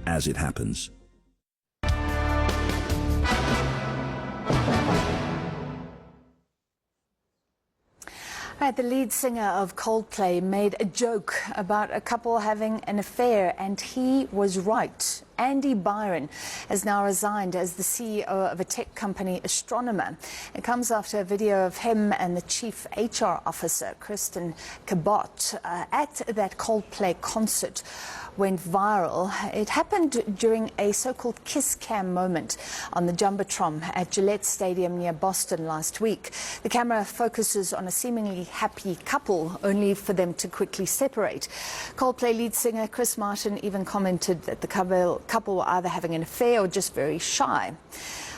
as it happens. Right, the lead singer of Coldplay made a joke about a couple having an affair, and he was right. Andy Byron has now resigned as the CEO of a tech company, Astronomer. It comes after a video of him and the chief HR officer, Kristen Cabot, at that Coldplay concert went viral. It happened during a so-called kiss cam moment on the Jumbotron at Gillette Stadium near Boston last week. The camera focuses on a seemingly happy couple, only for them to quickly separate. Coldplay lead singer Chris Martin even commented that the couple were either having an affair or just very shy.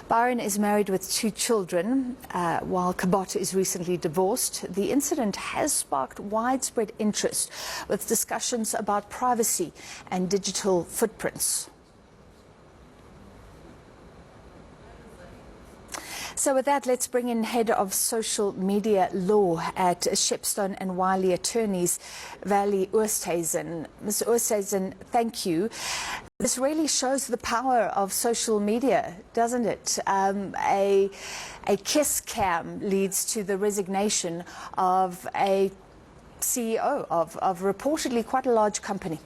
Byron is married with 2 children, while Cabot is recently divorced. The incident has sparked widespread interest, with discussions about privacy and digital footprints. So with that, let's bring in head of social media law at Shepstone and Wylie attorneys, Verlie Oosthuizen. Ms. Oosthuizen, thank you. This really shows the power of social media, doesn't it? A kiss cam leads to the resignation of a CEO of reportedly quite a large company.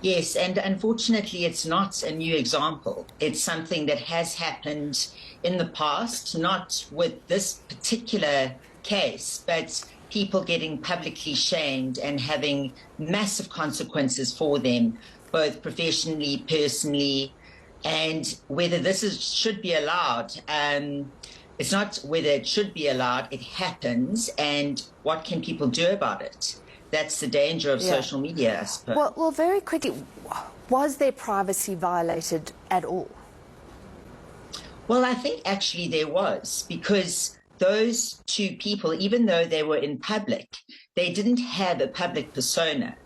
Yes, and unfortunately it's not a new example. It's something that has happened in the past, not with this particular case, but people getting publicly shamed and having massive consequences for them, both professionally, personally, and whether should be allowed. It's not whether it should be allowed, it happens, and what can people do about it? That's the danger of social media, I suppose. Well, very quickly, was their privacy violated at all? Well, I think actually there was, because those 2 people, even though they were in public, they didn't have a public persona.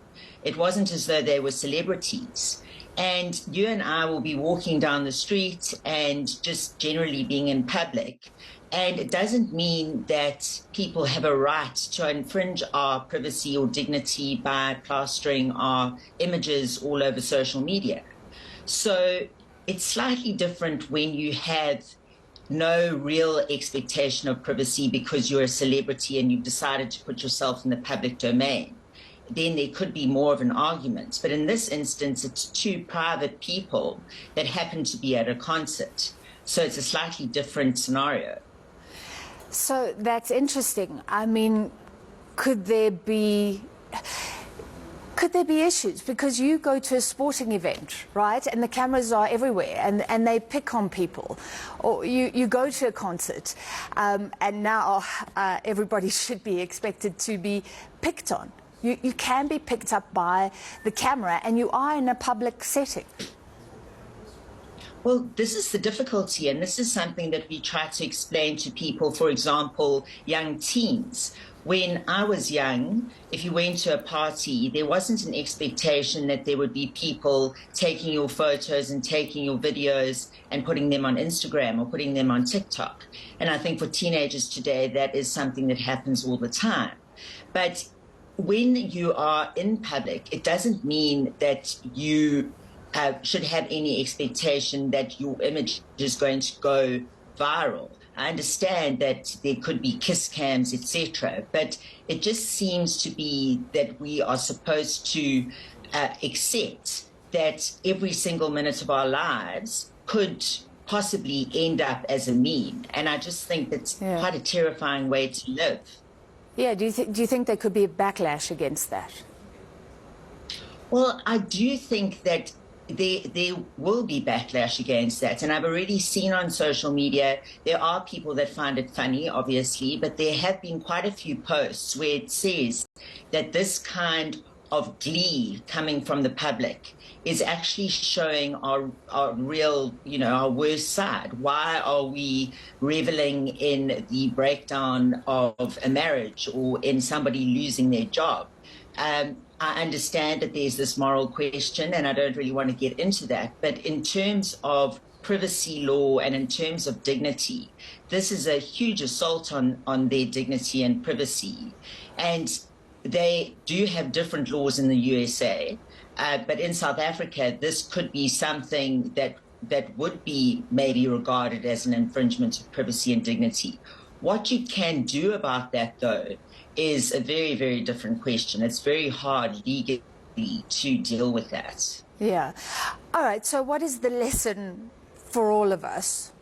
It wasn't as though they were celebrities. And you and I will be walking down the street and just generally being in public. And it doesn't mean that people have a right to infringe our privacy or dignity by plastering our images all over social media. So it's slightly different when you have no real expectation of privacy because you're a celebrity and you've decided to put yourself in the public domain. Then there could be more of an argument. But in this instance, it's 2 private people that happen to be at a concert. So it's a slightly different scenario. So that's interesting. I mean, could there be issues? Because you go to a sporting event, right, and the cameras are everywhere and they pick on people. Or you go to a concert and now everybody should be expected to be picked on. You can be picked up by the camera and you are in a public setting. Well, this is the difficulty, and this is something that we try to explain to people, for example, young teens. When I was young, if you went to a party, there wasn't an expectation that there would be people taking your photos and taking your videos and putting them on Instagram or putting them on TikTok. And I think for teenagers today, that is something that happens all the time. But when you are in public, it doesn't mean that you should have any expectation that your image is going to go viral. I understand that there could be kiss cams, etc., but it just seems to be that we are supposed to accept that every single minute of our lives could possibly end up as a meme. And I just think that's quite a terrifying way to live. Yeah, do you think there could be a backlash against that? Well, I do think that there will be backlash against that. And I've already seen on social media, there are people that find it funny, obviously, but there have been quite a few posts where it says that this kind of glee coming from the public is actually showing our real, our worst side. Why are we reveling in the breakdown of a marriage or in somebody losing their job? I understand that there's this moral question, and I don't really want to get into that. But in terms of privacy law and in terms of dignity, this is a huge assault on their dignity and privacy. And they do have different laws in the USA. But in South Africa, this could be something that would be maybe regarded as an infringement of privacy and dignity. What you can do about that, though, is a very, very different question. It's very hard legally to deal with that. Yeah. All right. So what is the lesson for all of us?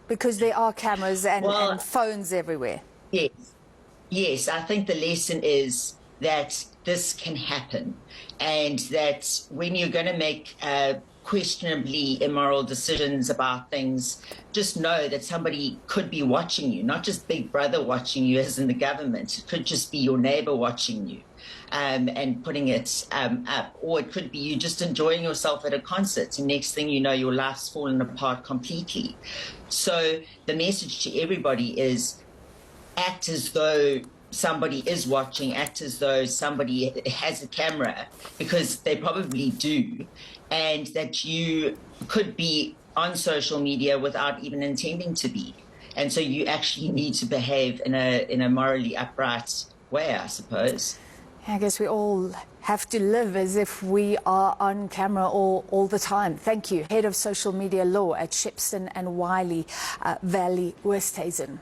Because there are cameras and phones everywhere. Yes. Yes, I think the lesson is that this can happen, and that when you're going to make questionably immoral decisions about things, just know that somebody could be watching you, not just Big Brother watching you as in the government. It could just be your neighbor watching you and putting it up, or it could be you just enjoying yourself at a concert, and next thing you know, your life's fallen apart completely. So the message to everybody is act as though somebody is watching, act as though somebody has a camera, because they probably do, and that you could be on social media without even intending to be. And so you actually need to behave in a morally upright way, I suppose. I guess we all have to live as if we are on camera all the time. Thank you. Head of Social Media Law at Shepstone Wylie, Verlie, Oosthuizen.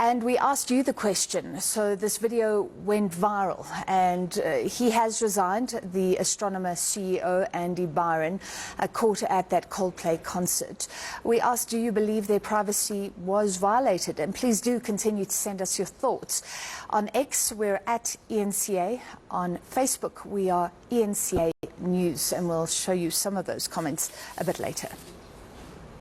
And we asked you the question. So this video went viral, and he has resigned. The Astronomer CEO, Andy Byron, caught at that Coldplay concert. We asked, do you believe their privacy was violated? And please do continue to send us your thoughts. On X, we're at ENCA. On Facebook, we are ENCA News, and we'll show you some of those comments a bit later.